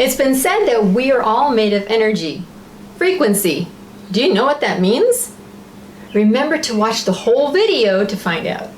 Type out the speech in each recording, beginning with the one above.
It's been said that we are all made of energy. Frequency. Do you know what that means? Remember to watch the whole video to find out.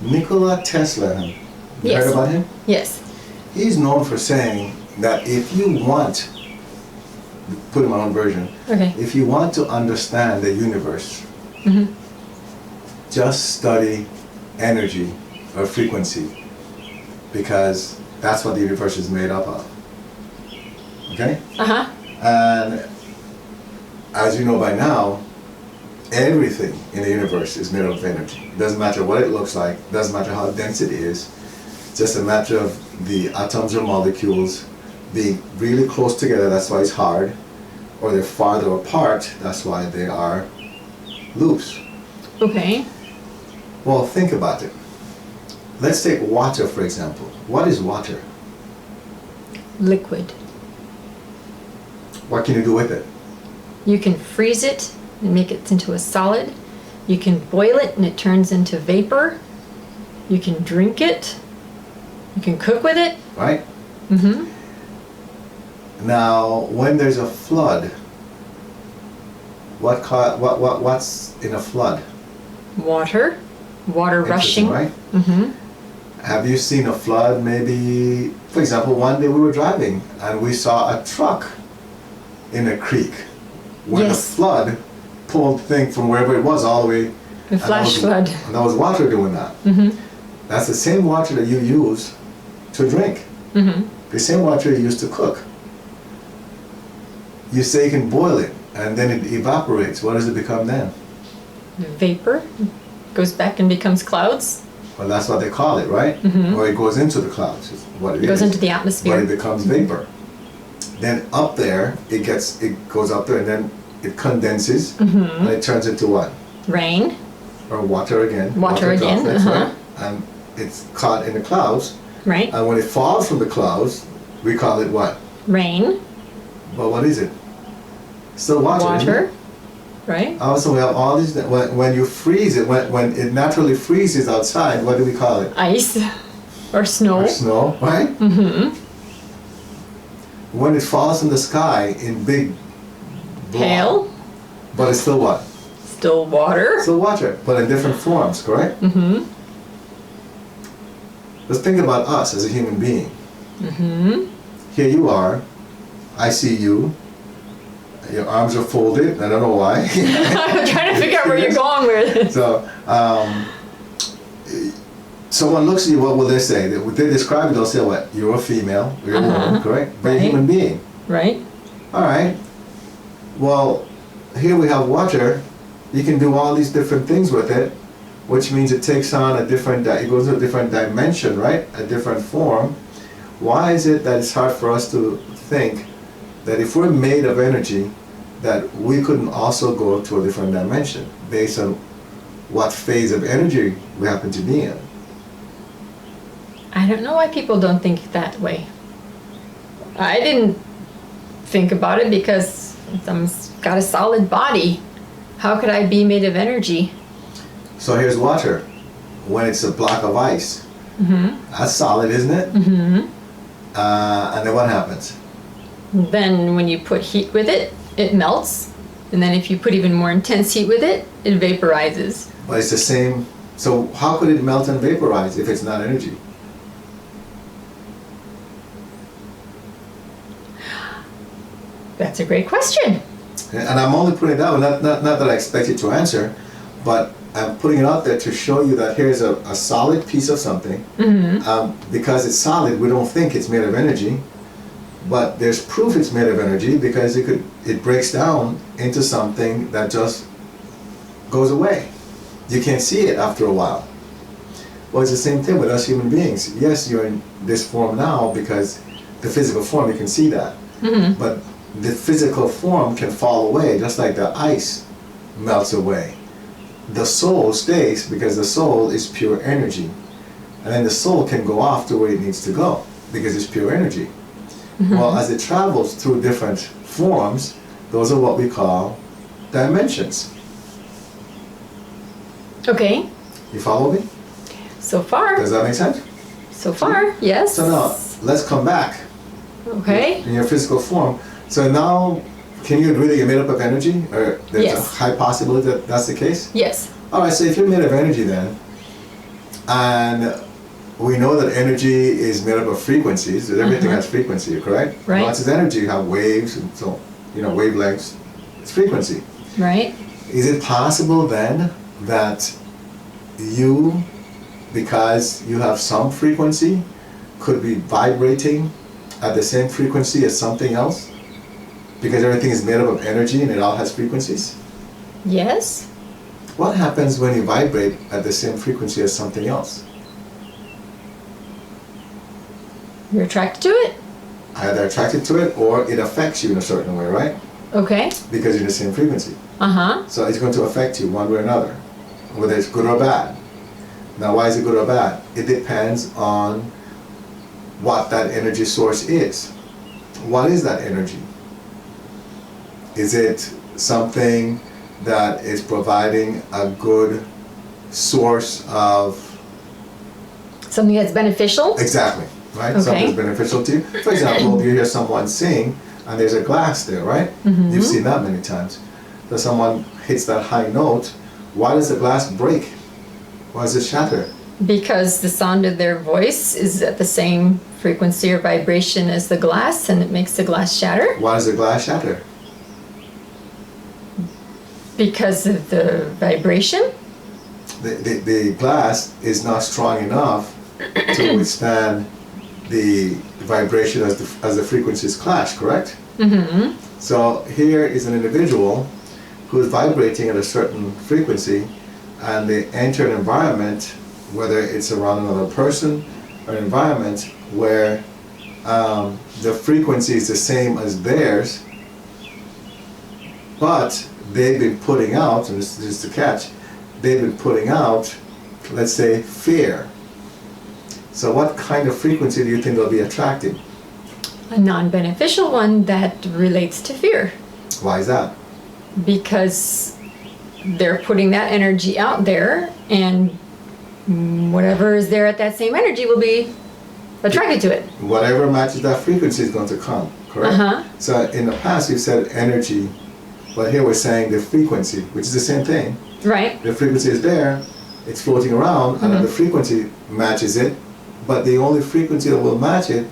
Nikola Tesla, you Yes. heard about him? Yes. He's known for saying that if you want, put in my own version, Okay. if you want to understand the universe, just study energy or frequency, because that's what the universe is made up of. Okay? Uh-huh. And as you know by now, everything in the universe is made up of energy. It doesn't matter what it looks like, doesn't matter how dense it is, it's just a matter of the atoms or molecules being really close together, that's why it's hard, or they're farther apart, that's why they are loose. Okay. Well, think about it. Let's take water, for example. What is water? Liquid. What can you do with it? You can freeze it and make it into a solid. You can boil it and it turns into vapor. You can drink it. You can cook with it. Right? Mm-hmm. Now, when there's a flood, what's in a flood? Water. Water rushing. Right? Mm-hmm. Have you seen a flood maybe, for example, one day we were driving and we saw a truck in a creek when Yes. the flood pulled the thing from wherever it was all the way. The flash flood. And that was water doing that. Mm-hmm. That's the same water that you use to drink. Mm-hmm. The same water you use to cook. You say you can boil it and then it evaporates. What does it become then? Vapor. Goes back and becomes clouds. Well, that's what they call it, right? Mhm. Or it goes into the clouds, is what it It goes is. into the But atmosphere. it becomes vapor. Then up there, it goes up there and then it condenses and it turns into what? Rain. Or water again. Water again, droplets, uh-huh. right? And it's caught in the clouds. Right. And when it falls from the clouds, we call it what? Rain. But what is it? Still water. isn't it? Water. Right. Also, we have all these. When you freeze it, when it naturally freezes outside, what do we call it? Ice. Or snow. Or snow, right? Mm-hmm. When it falls from the sky in big block, Hail. but it's still what? Still water. Still water, but in different forms, correct? Mm-hmm. Let's think about us as a human being. Mm-hmm. Here you are. I see you. Your arms are folded. I don't know why. I'm trying to figure out where you're going with it. So, someone looks at you, what will they say? They describe you, they'll say what? You're a female, you're a woman, correct? But you're a Right. human being. Right. All right. Well, here we have water. You can do all these different things with it, which means it takes on a different, it goes to a different dimension, right? A different form. Why is it that it's hard for us to think that if we're made of energy, that we couldn't also go to a different dimension based on what phase of energy we happen to be in? I don't know why people don't think that way. I didn't think about it because I'm got a solid body. How could I be made of energy? So here's water. When it's a block of ice, Mm-hmm. that's solid, isn't it? Mm-hmm. And then what happens? Then when you put heat with it, it melts. And then if you put even more intense heat with it, it vaporizes. Well, it's the same. So how could it melt and vaporize if it's not energy? That's a great question. And I'm only putting it out, not that I expect you to answer, but I'm putting it out there to show you that here's a solid piece of something. Mm-hmm. Because it's solid, we don't think it's made of energy, but there's proof it's made of energy because it breaks down into something that just goes away. You can't see it after a while. Well, it's the same thing with us human beings. Yes, you're in this form now because the physical form, you can see that. Mm-hmm. But the physical form can fall away, just like the ice melts away. The soul stays because the soul is pure energy. And then the soul can go off to where it needs to go because it's pure energy. Mm-hmm. Well, as it travels through different forms, those are what we call dimensions. Okay. You follow me? So far. Does that make sense? So far, yes. So now, let's come back Okay. in your physical form. So now, can you agree that you're made up of energy? Or there's Yes. a high possibility that that's the case? Yes. All right, so if you're made of energy then, and we know that energy is made up of frequencies, that everything Uh-huh. has frequency, correct? Right. Lots of energy, you have waves, and so, wavelengths, it's frequency. Right. Is it possible then that you, because you have some frequency, could be vibrating at the same frequency as something else? Because everything is made up of energy and it all has frequencies? Yes. What happens when you vibrate at the same frequency as something else? You're attracted to it? Either attracted to it or it affects you in a certain way, right? Okay. Because you're the same frequency. Uh-huh. So it's going to affect you one way or another, whether it's good or bad. Now, why is it good or bad? It depends on what that energy source is. What is that energy? Is it something that is providing a good source of... Something that's beneficial? Exactly, right? Okay. Something's beneficial to you. For example, you hear someone sing and there's a glass there, right? Mhm. You've seen that many times. So someone hits that high note, why does the glass break? Why does it shatter? Because the sound of their voice is at the same frequency or vibration as the glass, and it makes the glass shatter. Why does the glass shatter? Because of the vibration. The glass is not strong enough to withstand the vibration as the frequencies clash, correct? Mm-hmm. So here is an individual who is vibrating at a certain frequency, and they enter an environment, whether it's around another person or an environment where the frequency is the same as theirs, but they've been putting out, and this is the catch, they've been putting out, let's say, fear. So what kind of frequency do you think they'll be attracting? A non-beneficial one that relates to fear. Why is that? Because they're putting that energy out there, and whatever is there at that same energy will be attracted to it. Whatever matches that frequency is going to come, correct? Uh-huh. So in the past you said energy, but here we're saying the frequency, which is the same thing. Right. The frequency is there, it's floating around, and Mhm. the frequency matches it, but the only frequency that will match it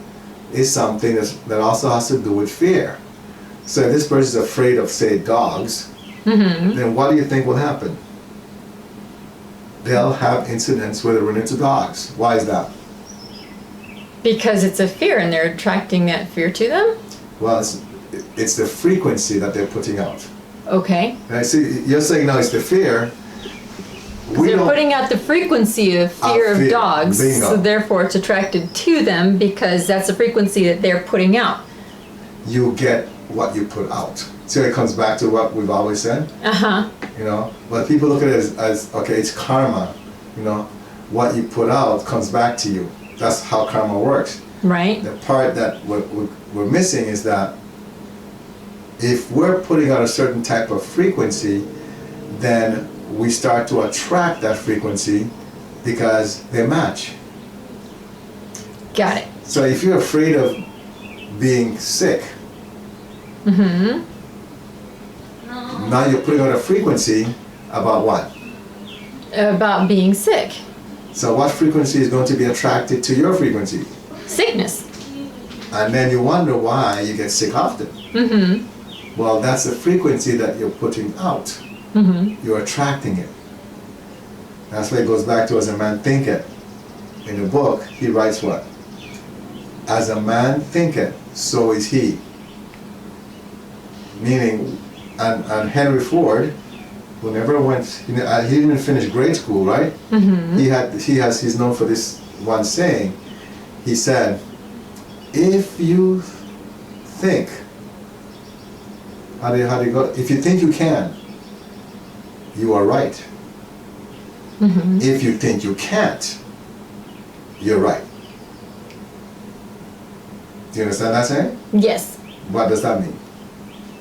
is something that also has to do with fear. So if this person is afraid of, say, dogs, Mm-hmm. then what do you think will happen? They'll have incidents where they run into dogs. Why is that? Because it's a fear, and they're attracting that fear to them. Well, it's the frequency that they're putting out. Okay. And I see you're saying now it's the fear. They're putting out the frequency of fear of fear. dogs, Bingo. so therefore it's attracted to them because that's the frequency that they're putting out. You get what you put out. So it comes back to what we've always said, Uh-huh. but people look at it as okay, it's karma, what you put out comes back to you. That's how karma works. Right. The part that we're missing is that if we're putting out a certain type of frequency, then we start to attract that frequency because they match. Got it. So if you're afraid of being sick, Mm-hmm. now you're putting out a frequency about what? About being sick. So what frequency is going to be attracted to your frequency? Sickness. And then you wonder why you get sick often. Mm-hmm. Well, that's the frequency that you're putting out. Mm-hmm. You're attracting it. That's why it goes back to as a man thinketh. In the book, he writes what? As a man thinketh, so is he. Meaning, and Henry Ford who never went, he didn't even finish grade school, right? Mm-hmm. He's known for this one saying. He said, if you think, how do you go? If you think you can, you are right. Mm-hmm. If you think you can't, you're right. Do you understand that saying? Yes. What does that mean?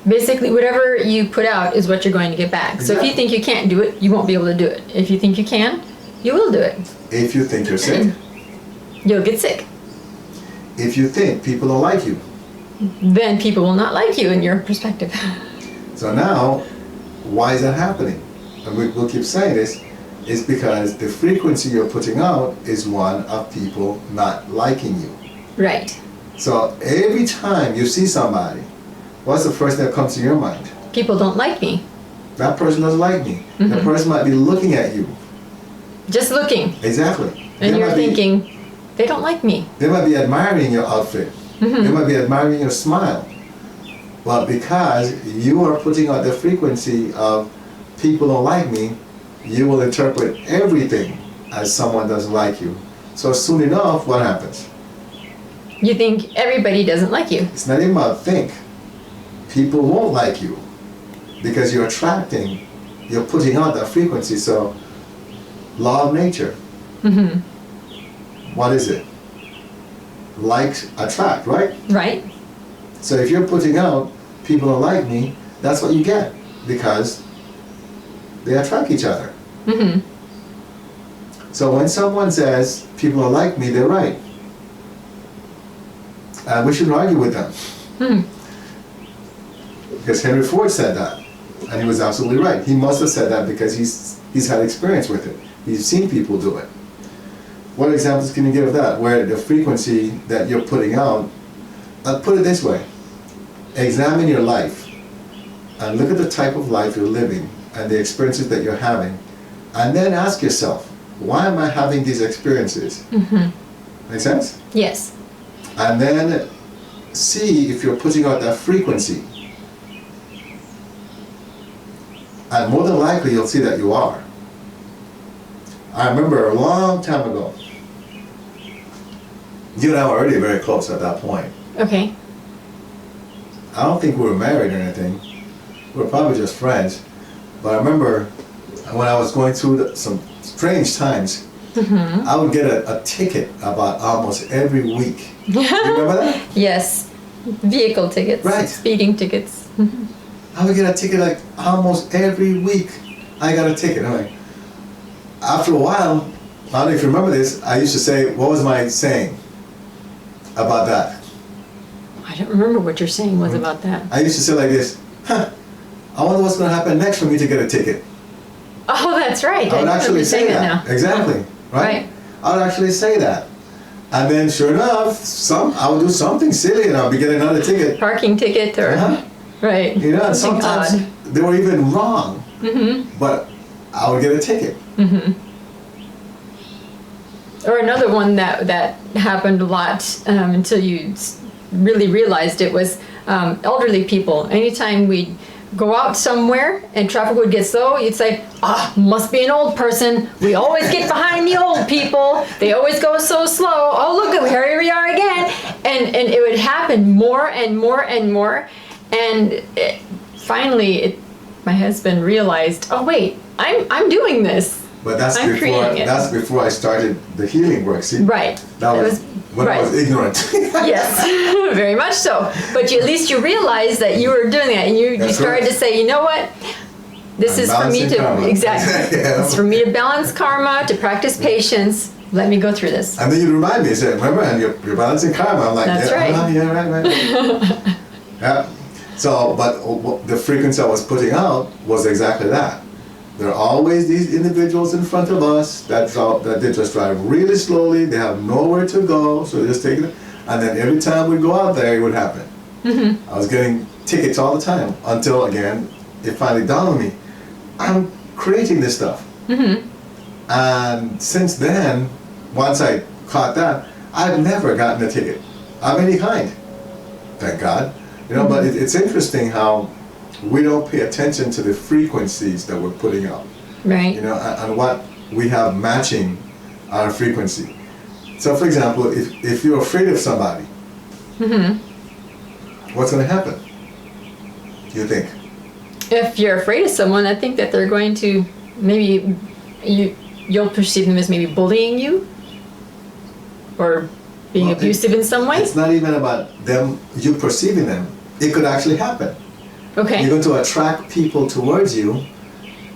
Basically, whatever you put out is what you're going to get back. So if you Exactly. think you can't do it, you won't be able to do it. If you think you can, you will do it. If you think you're sick, You'll get sick. if you think people don't like you. Then people will not like you in your perspective. So now, why is that happening? And we'll keep saying this, is because the frequency you're putting out is one of people not liking you. Right. So every time you see somebody, what's the first thing that comes to your mind? People don't like me. That person doesn't like me. The Mhm. person might be looking at you. Just looking. Exactly. And They you're might be- thinking, they don't like me. They might be admiring your outfit. Mhm. They might be admiring your smile. But because you are putting out the frequency of people don't like me, you will interpret everything as someone doesn't like you. So soon enough, what happens? You think everybody doesn't like you. It's not even about think. People won't like you because you're attracting, you're putting out that frequency. So, law of nature, Mm-hmm. what is it? Like attract, right? Right? So if you're putting out, people don't like me, that's what you get because they attract each other. Mm-hmm. So when someone says, people don't like me, they're right. We shouldn't argue with them. Hmm. Because Henry Ford said that, and he was absolutely right. He must have said that because he's had experience with it. He's seen people do it. What examples can you give of that, where the frequency that you're putting out, I'll put it this way, examine your life and look at the type of life you're living and the experiences that you're having, and then ask yourself, why am I having these experiences? Mm-hmm. Make sense? Yes. And then see if you're putting out that frequency. And more than likely you'll see that you are. I remember a long time ago, you and I were already very close at that point. Okay. I don't think we were married or anything. We were probably just friends. But I remember when I was going through some strange times, Mm-hmm. I would get a ticket about almost every week. You remember that? Yes. Vehicle tickets. Right. Speeding tickets. Mhm. I would get a ticket like almost every week. I got a ticket. I'm like, after a while, I don't know if you remember this, I used to say, what was my saying about that? I don't remember what you're saying was about that. I used to say like this, I wonder what's going to happen next for me to get a ticket. Oh, that's right. I would remember actually you say saying that. now. Exactly. Right? Right. I would actually say that. And then sure enough, I would do something silly and I'll be getting another ticket. Parking ticket or Uh-huh. right. You know, and Something sometimes odd. they were even wrong, Mm-hmm. but I would get a ticket. Mm-hmm. Or another one that happened a lot until you really realized it was elderly people. Anytime we'd go out somewhere and traffic would get slow, you'd say, must be an old person. We always get behind the old people. They always go so slow. Oh, look, here we are again. And it would happen more and more and more. And finally, my husband realized, oh, wait, I'm doing this. But that's I'm before creating it. that's before I started the healing work. See, Right. that was when I right. was ignorant. Yes, very much so. But at least you realized that you were doing that, and you That's started right. to say, you know what? This I'm is for me balancing to karma. exactly. Yeah. It's for me to balance karma, to practice patience. Let me go through this. And then you remind me, you say, remember, and you're balancing karma. I'm like, That's yeah, right. yeah, right. Yeah. So, but the frequency I was putting out was exactly that. There are always these individuals in front of us that they just drive really slowly. They have nowhere to go, so they just take it. And then every time we go out there, it would happen. Mm-hmm. I was getting tickets all the time until again it finally dawned on me, I'm creating this stuff. Mm-hmm. And since then, once I caught that, I've never gotten a ticket of any kind. Thank God. You know, but it's interesting how we don't pay attention to the frequencies that we're putting out, Right. you know, and what we have matching our frequency. So, for example, if you're afraid of somebody, what's going to happen? You think? If you're afraid of someone, I think that they're going to maybe you'll perceive them as maybe bullying you or being Well, abusive in some way. It's not even about them, you perceiving them. It could actually happen. Okay. You're going to attract people towards you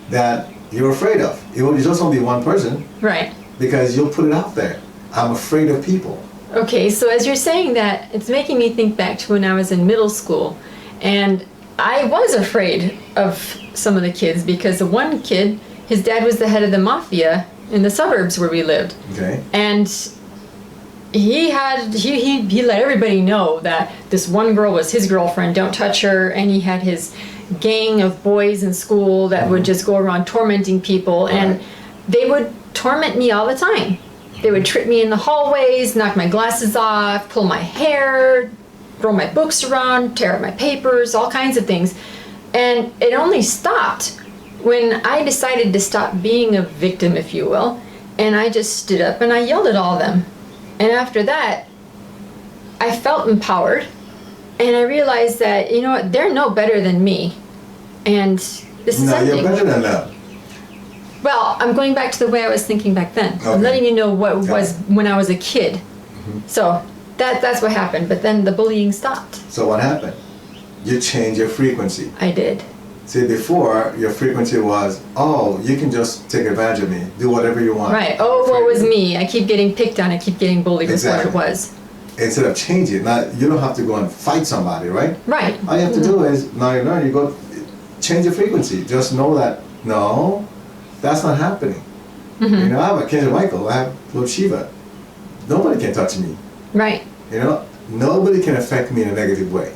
that you're afraid of. It just won't be one person Right. because you'll put it out there. I'm afraid of people. Okay, so as you're saying that, it's making me think back to when I was in middle school, and I was afraid of some of the kids because the one kid, his dad was the head of the mafia in the suburbs where we lived, Okay? and he let everybody know that this one girl was his girlfriend, don't touch her, and he had his gang of boys in school that would just go around tormenting people, and Right. they would torment me all the time. They would trip me in the hallways, knock my glasses off, pull my hair, throw my books around, tear up my papers, all kinds of things. And it only stopped when I decided to stop being a victim, if you will, and I just stood up and I yelled at all of them. And after that, I felt empowered, and I realized that, you know what, they're no better than me. And this is No, you're ending. better than them. Well, I'm going back to the way I was thinking back then. I'm Okay. letting you know what Got was it. when I was a kid. So that's what happened. But then the bullying stopped. So what happened? You change your frequency. I did. See, before, your frequency was, oh, you can just take advantage of me, do whatever you want. Right. Oh, woe is me. I keep getting picked on. I keep getting bullied. That's Exactly. what it was. Instead of changing, now you don't have to go and fight somebody, right? Right. All you have to do is, now you learn, you go, change your frequency. Just know that, no, that's not happening. You know, I have a Kendra Michael, I have Lord Shiva. Nobody can touch me. Right. You know, nobody can affect me in a negative way.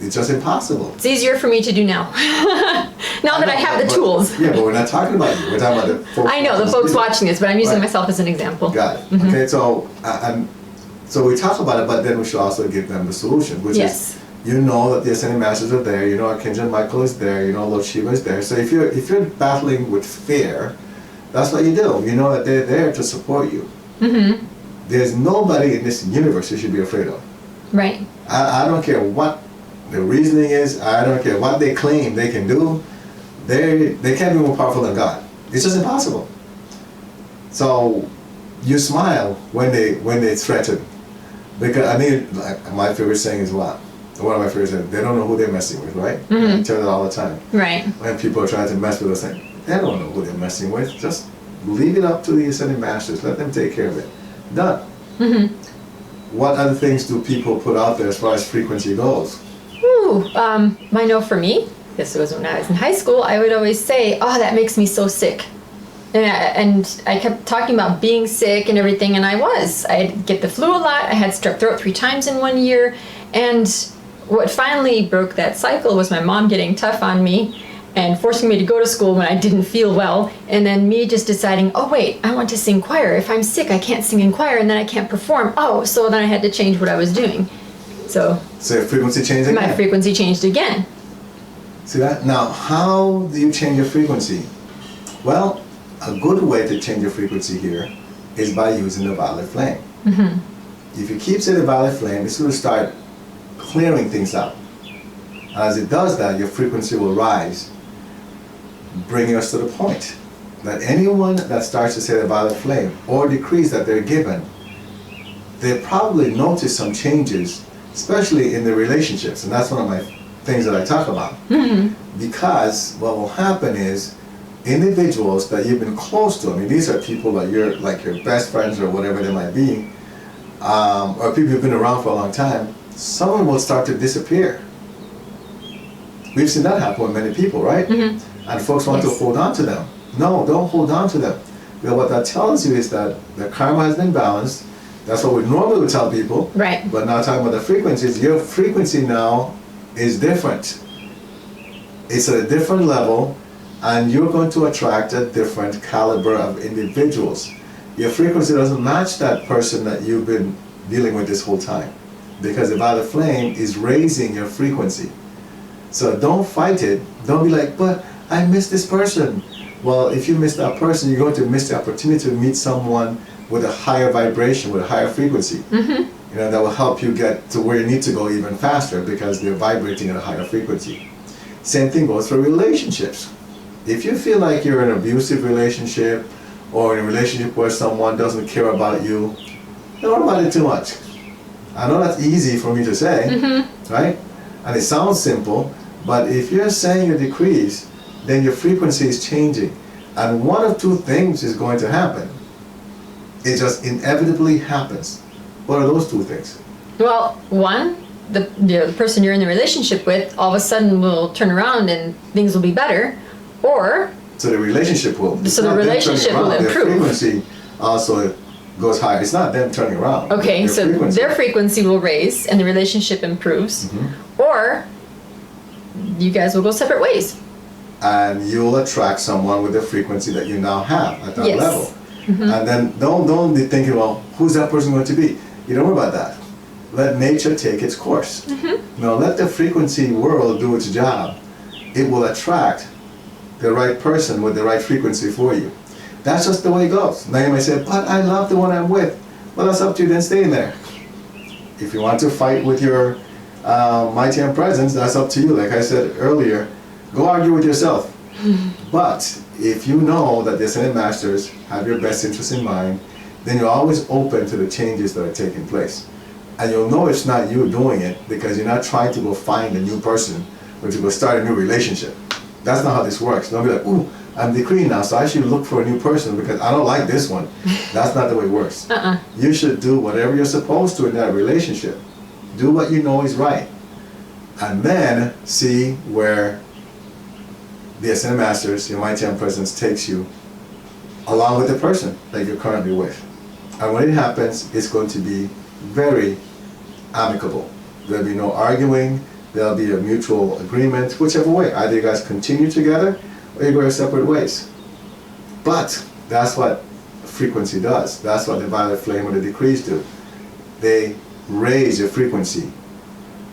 It's just impossible. It's easier for me to do now. Now that I have the But- tools. Yeah, but we're not talking about you. We're talking about the folks. I know the folks watching this, but I'm using Right. myself as an example. Got it. Okay, so so we talk about it, but then we should also give them the solution, which Yes. is you know that the Ascended Masters are there. You know Archangel Michael is there. You know Lord Shiva is there. So if you're battling with fear, that's what you do. You know that they're there to support you. There's nobody in this universe you should be afraid of. Right. I don't care what the reasoning is. I don't care what they claim they can do. They can't be more powerful than God. It's just impossible. So you smile when they threaten, because I mean, like my favorite saying is what? One of my favorite sayings. They don't know who they're messing with, right? I tell that all the time. Right. When people are trying to mess with us, they don't know who they're messing with. Just leave it up to the Ascended Masters. Let them take care of it. Done. What other things do people put out there as far as frequency goes? Ooh, I know for me, this was when I was in high school, I would always say, oh, that makes me so sick. And I kept talking about being sick and everything, and I was. I'd get the flu a lot. I had strep throat 3 times in 1 year. And what finally broke that cycle was my mom getting tough on me and forcing me to go to school when I didn't feel well. And then me just deciding, oh, wait, I want to sing choir. If I'm sick, I can't sing in choir, and then I can't perform. Oh, so then I had to change what I was doing. So So frequency change again. my frequency changed again. See that? Now, how do you change your frequency? Well, a good way to change your frequency here is by using the violet flame. If you keep saying the violet flame, it's going to start clearing things out. And as it does that, your frequency will rise, bringing us to the point that anyone that starts to say the violet flame or decrees that they're given, they probably notice some changes, especially in their relationships. And that's one of my things that I talk about. Because what will happen is individuals that you've been close to, I mean, these are people that you're like your best friends or whatever they might be, or people who've been around for a long time, someone will start to disappear. We've seen that happen with many people, right? And folks want to Yes. hold on to them. No, don't hold on to them. Because what that tells you is that the karma has been balanced. That's what we normally would tell people. Right. But now talking about the frequencies, your frequency now is different. It's at a different level, and you're going to attract a different caliber of individuals. Your frequency doesn't match that person that you've been dealing with this whole time, because the violet flame is raising your frequency. So don't fight it. Don't be like, but I miss this person. Well, if you miss that person, you're going to miss the opportunity to meet someone with a higher vibration, with a higher frequency. You know, that will help you get to where you need to go even faster because they're vibrating at a higher frequency. Same thing goes for relationships. If you feel like you're in an abusive relationship or in a relationship where someone doesn't care about you, don't worry about it too much. I know that's easy for me to say, right? And it sounds simple, but if you're saying your decrees, then your frequency is changing. And one of two things is going to happen. It just inevitably happens. What are those two things? Well, one, the person you're in the relationship with all of a sudden will turn around and things will be better, or So the relationship will. So the relationship will improve. Their frequency also goes higher. It's not them turning around. okay, so their frequency will raise and the relationship improves, or you guys will go separate ways. And you'll attract someone with the frequency that you now have at that Yes. level. And then don't be thinking, well, who's that person going to be? You don't worry about that. Let nature take its course. Now let the frequency world do its job. It will attract the right person with the right frequency for you. That's just the way it goes. Now you might say, but I love the one I'm with. Well, that's up to you, then stay in there. If you want to fight with your mighty and presence, that's up to you. Like I said earlier, go argue with yourself. But if you know that the Ascended Masters have your best interest in mind, then you're always open to the changes that are taking place. And you'll know it's not you doing it because you're not trying to go find a new person or to go start a new relationship. That's not how this works. Don't be like, ooh, I'm decreeing now, so I should look for a new person because I don't like this one. That's not the way it works. You should do whatever you're supposed to in that relationship. Do what you know is right. And then see where the Ascended Masters, your Mighty and Presence, takes you along with the person that you're currently with. And when it happens, it's going to be very amicable. There'll be no arguing, there'll be a mutual agreement, whichever way. Either you guys continue together or you go your separate ways. But that's what frequency does. That's what the violet flame or the decrees do. They raise your frequency.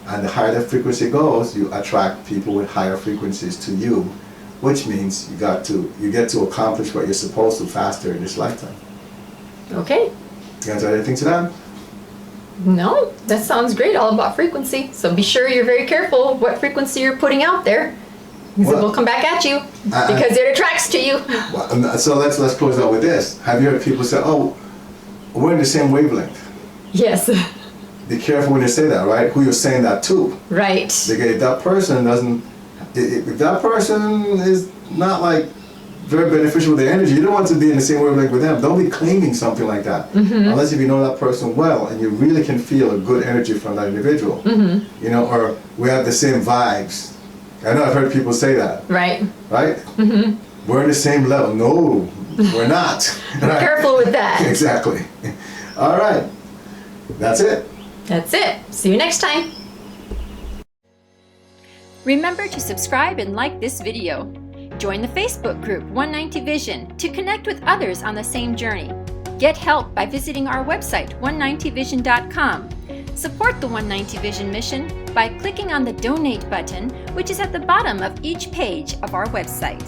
And the higher the frequency goes, you attract people with higher frequencies to you, which means you get to accomplish what you're supposed to faster in this lifetime. Okay. You want to add anything to that? No, that sounds great, all about frequency. So be sure you're very careful what frequency you're putting out there, because it Well, will come back at you, because it attracts to you. Well, so let's close out with this. Have you heard people say, oh, we're in the same wavelength? Yes, Be careful when you say that, right? Who you're saying that to. right. Because if that person if that person is not like very beneficial with their energy, you don't want to be in the same wavelength with them. Don't be claiming something like that. Unless if you know that person well and you really can feel a good energy from that individual. You know, or we have the same vibes. I know I've heard people say that. Right. Right? We're in the same level. No, we're not. Right? Careful with that. Exactly. All right. That's it. That's it. See you next time. Remember to subscribe and like this video. Join the Facebook group 190 Vision to connect with others on the same journey. Get help by visiting our website 190vision.com. Support the 190 Vision mission by clicking on the donate button, which is at the bottom of each page of our website.